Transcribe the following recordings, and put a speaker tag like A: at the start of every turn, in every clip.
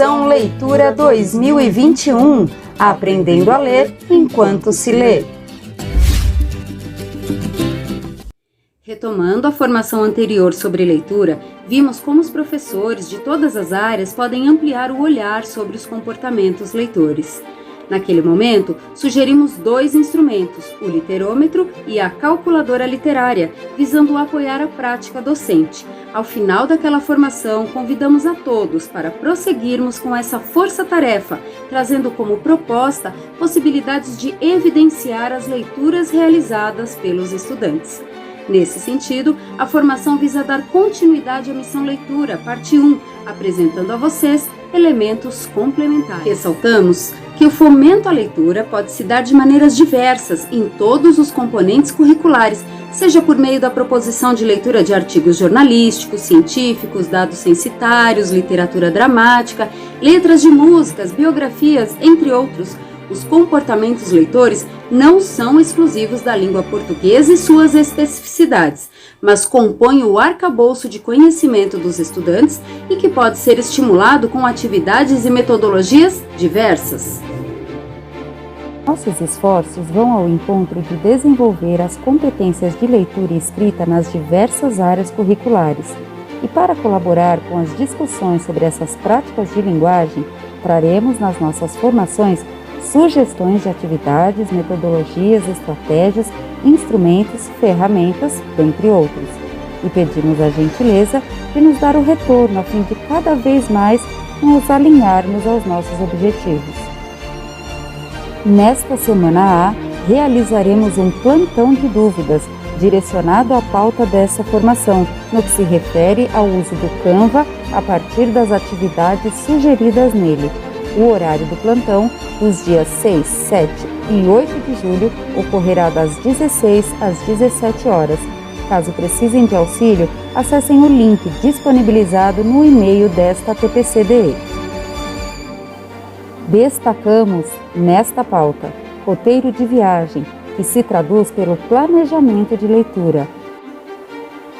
A: Missão Leitura 2021, aprendendo a ler enquanto se lê. Retomando a formação anterior sobre leitura, vimos como os professores de todas as áreas podem ampliar o olhar sobre os comportamentos leitores. Naquele momento, sugerimos 2 instrumentos, o literômetro e a calculadora literária, visando apoiar a prática docente. Ao final daquela formação, convidamos a todos para prosseguirmos com essa força-tarefa, trazendo como proposta possibilidades de evidenciar as leituras realizadas pelos estudantes. Nesse sentido, a formação visa dar continuidade à Missão Leitura, parte 1, apresentando a vocês elementos complementares. Ressaltamos que o fomento à leitura pode se dar de maneiras diversas em todos os componentes curriculares, seja por meio da proposição de leitura de artigos jornalísticos, científicos, dados censitários, literatura dramática, letras de músicas, biografias, entre outros. Os comportamentos leitores não são exclusivos da língua portuguesa e suas especificidades, mas compõem o arcabouço de conhecimento dos estudantes e que pode ser estimulado com atividades e metodologias diversas.
B: Nossos esforços vão ao encontro de desenvolver as competências de leitura e escrita nas diversas áreas curriculares. E para colaborar com as discussões sobre essas práticas de linguagem, traremos nas nossas formações sugestões de atividades, metodologias, estratégias, instrumentos, ferramentas, dentre outros. E pedimos a gentileza de nos dar o retorno a fim de cada vez mais nos alinharmos aos nossos objetivos. Nesta semana A, realizaremos um plantão de dúvidas direcionado à pauta dessa formação, no que se refere ao uso do Canva a partir das atividades sugeridas nele. O horário do plantão, dos dias 6, 7 e 8 de julho, ocorrerá das 16 às 17 horas. Caso precisem de auxílio, acessem o link disponibilizado no e-mail desta TPCDE. Destacamos nesta pauta roteiro de viagem, que se traduz pelo planejamento de leitura.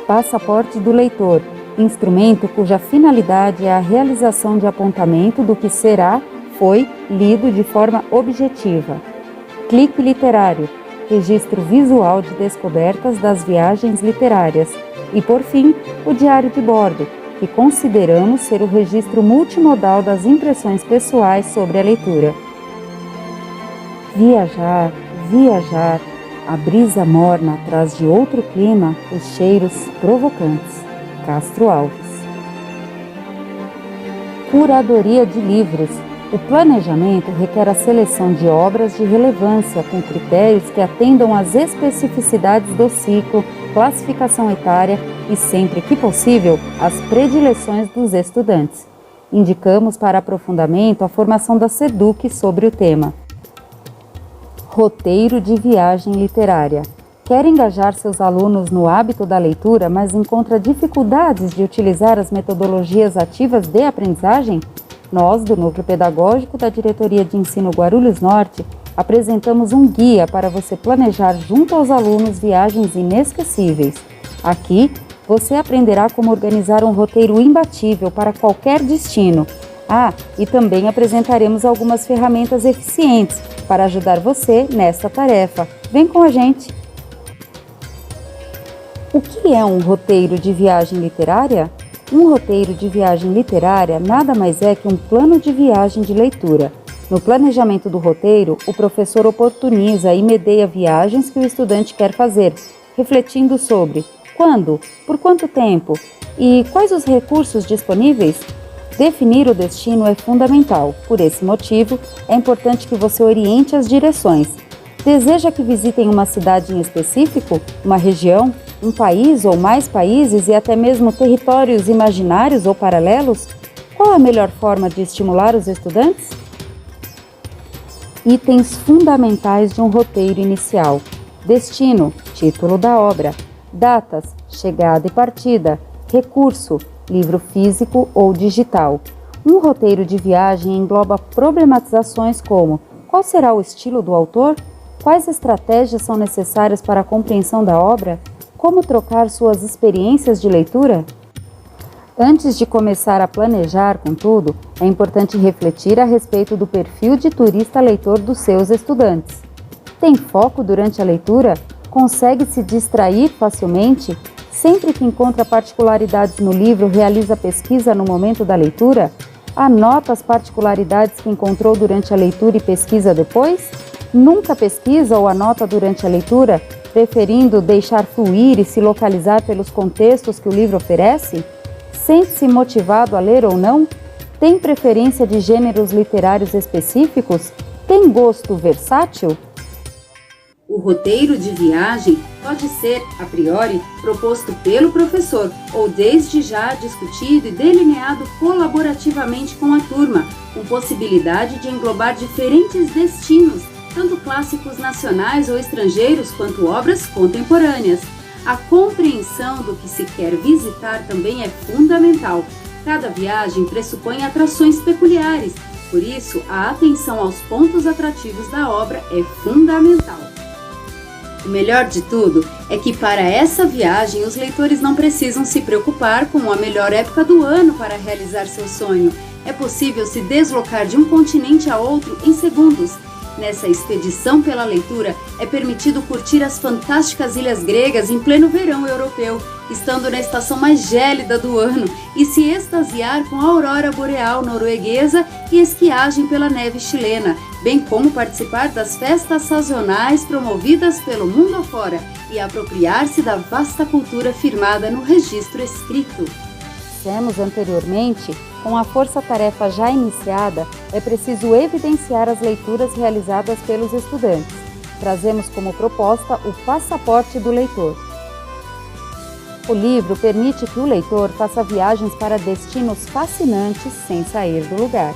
B: Passaporte do leitor, instrumento cuja finalidade é a realização de apontamento do que será, foi, lido de forma objetiva. Clique literário, registro visual de descobertas das viagens literárias. E, por fim, o diário de bordo, que consideramos ser o registro multimodal das impressões pessoais sobre a leitura. Viajar, viajar, a brisa morna atrás de outro clima, os cheiros provocantes. Castro Alves. Curadoria de livros. O planejamento requer a seleção de obras de relevância com critérios que atendam às especificidades do ciclo, classificação etária e, sempre que possível, às predileções dos estudantes. Indicamos para aprofundamento a formação da SEDUC sobre o tema. Roteiro de viagem literária. Quer engajar seus alunos no hábito da leitura, mas encontra dificuldades de utilizar as metodologias ativas de aprendizagem? Nós, do Núcleo Pedagógico da Diretoria de Ensino Guarulhos Norte, apresentamos um guia para você planejar junto aos alunos viagens inesquecíveis. Aqui, você aprenderá como organizar um roteiro imbatível para qualquer destino. E também apresentaremos algumas ferramentas eficientes para ajudar você nesta tarefa. Vem com a gente! O que é um roteiro de viagem literária? Um roteiro de viagem literária nada mais é que um plano de viagem de leitura. No planejamento do roteiro, o professor oportuniza e medeia viagens que o estudante quer fazer, refletindo sobre quando, por quanto tempo e quais os recursos disponíveis. Definir o destino é fundamental. Por esse motivo, é importante que você oriente as direções. Deseja que visitem uma cidade em específico, uma região, um país ou mais países e até mesmo territórios imaginários ou paralelos? Qual a melhor forma de estimular os estudantes? Itens fundamentais de um roteiro inicial. Destino, título da obra. Datas, chegada e partida. Recurso, livro físico ou digital. Um roteiro de viagem engloba problematizações como: qual será o estilo do autor? Quais estratégias são necessárias para a compreensão da obra? Como trocar suas experiências de leitura? Antes de começar a planejar, contudo, é importante refletir a respeito do perfil de turista leitor dos seus estudantes. Tem foco durante a leitura? Consegue se distrair facilmente? Sempre que encontra particularidades no livro, realiza pesquisa no momento da leitura? Anota as particularidades que encontrou durante a leitura e pesquisa depois? Nunca pesquisa ou anota durante a leitura, preferindo deixar fluir e se localizar pelos contextos que o livro oferece? Sente-se motivado a ler ou não? Tem preferência de gêneros literários específicos? Tem gosto versátil?
A: O roteiro de viagem pode ser, a priori, proposto pelo professor ou desde já discutido e delineado colaborativamente com a turma, com possibilidade de englobar diferentes destinos, tanto clássicos nacionais ou estrangeiros quanto obras contemporâneas. A compreensão do que se quer visitar também é fundamental. Cada viagem pressupõe atrações peculiares, por isso a atenção aos pontos atrativos da obra é fundamental. O melhor de tudo é que para essa viagem os leitores não precisam se preocupar com a melhor época do ano para realizar seu sonho. É possível se deslocar de um continente a outro em segundos. Nessa expedição pela leitura, é permitido curtir as fantásticas ilhas gregas em pleno verão europeu, estando na estação mais gélida do ano, e se extasiar com a aurora boreal norueguesa e esquiagem pela neve chilena, bem como participar das festas sazonais promovidas pelo mundo afora e apropriar-se da vasta cultura firmada no registro escrito.
B: Dissemos anteriormente, com a força-tarefa já iniciada, é preciso evidenciar as leituras realizadas pelos estudantes. Trazemos como proposta o passaporte do leitor. O livro permite que o leitor faça viagens para destinos fascinantes sem sair do lugar.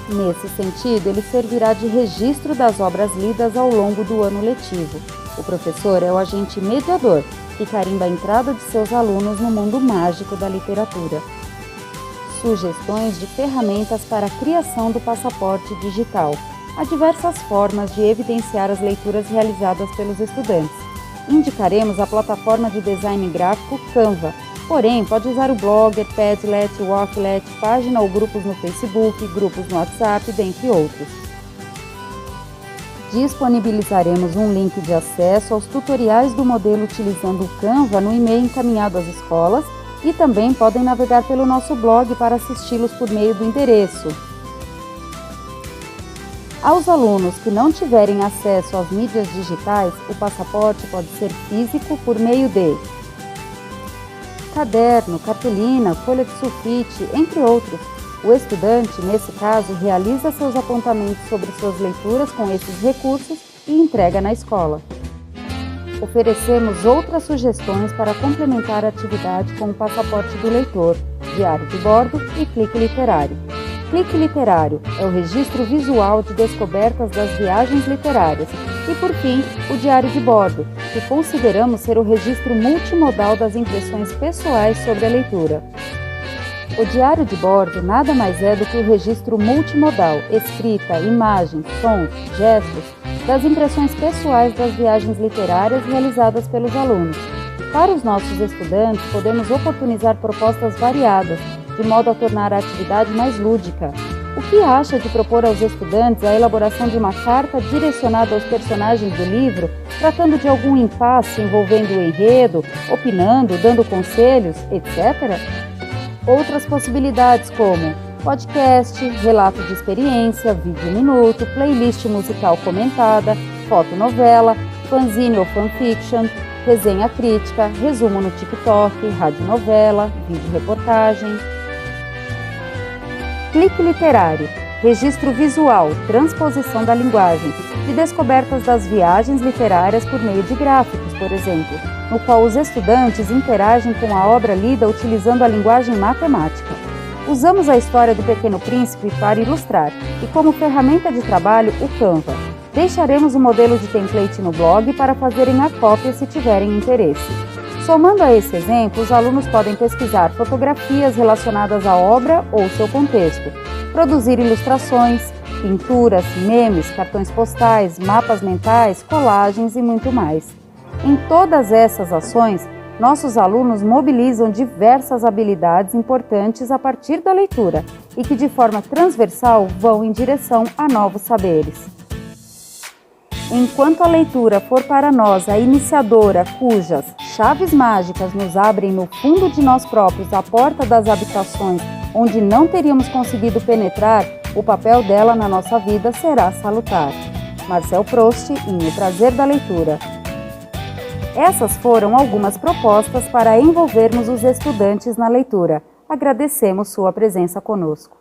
B: Nesse sentido, ele servirá de registro das obras lidas ao longo do ano letivo. O professor é o agente mediador, que carimba a entrada de seus alunos no mundo mágico da literatura. Sugestões de ferramentas para a criação do passaporte digital. Há diversas formas de evidenciar as leituras realizadas pelos estudantes. Indicaremos a plataforma de design gráfico Canva, porém pode usar o Blogger, Padlet, Walklet, página ou grupos no Facebook, grupos no WhatsApp, dentre outros. Disponibilizaremos um link de acesso aos tutoriais do modelo utilizando o Canva no e-mail encaminhado às escolas e também podem navegar pelo nosso blog para assisti-los por meio do endereço. Aos alunos que não tiverem acesso às mídias digitais, o passaporte pode ser físico por meio de caderno, cartolina, folha de sulfite, entre outros. O estudante, nesse caso, realiza seus apontamentos sobre suas leituras com esses recursos e entrega na escola. Oferecemos outras sugestões para complementar a atividade com o passaporte do leitor, diário de bordo e clique literário. Clique literário é o registro visual de descobertas das viagens literárias e, por fim, o diário de bordo, que consideramos ser o registro multimodal das impressões pessoais sobre a leitura. O diário de bordo nada mais é do que o registro multimodal, escrita, imagens, sons, gestos, das impressões pessoais das viagens literárias realizadas pelos alunos. Para os nossos estudantes, podemos oportunizar propostas variadas, de modo a tornar a atividade mais lúdica. O que acha de propor aos estudantes a elaboração de uma carta direcionada aos personagens do livro, tratando de algum impasse envolvendo o enredo, opinando, dando conselhos, etc.? Outras possibilidades como podcast, relato de experiência, vídeo minuto, playlist musical comentada, fotonovela, fanzine ou fanfiction, resenha crítica, resumo no TikTok, radionovela, vídeo reportagem. Clique literário, registro visual, transposição da linguagem, de descobertas das viagens literárias por meio de gráficos, por exemplo, no qual os estudantes interagem com a obra lida utilizando a linguagem matemática. Usamos a história do Pequeno Príncipe para ilustrar e, como ferramenta de trabalho, o Canva. Deixaremos o modelo de template no blog para fazerem a cópia se tiverem interesse. Somando a esse exemplo, os alunos podem pesquisar fotografias relacionadas à obra ou seu contexto, produzir ilustrações, pinturas, memes, cartões postais, mapas mentais, colagens e muito mais. Em todas essas ações, nossos alunos mobilizam diversas habilidades importantes a partir da leitura e que de forma transversal vão em direção a novos saberes. Enquanto a leitura for para nós a iniciadora cujas chaves mágicas nos abrem no fundo de nós próprios a porta das habitações onde não teríamos conseguido penetrar, o papel dela na nossa vida será salutar. Marcel Proust, em O Prazer da Leitura. Essas foram algumas propostas para envolvermos os estudantes na leitura. Agradecemos sua presença conosco.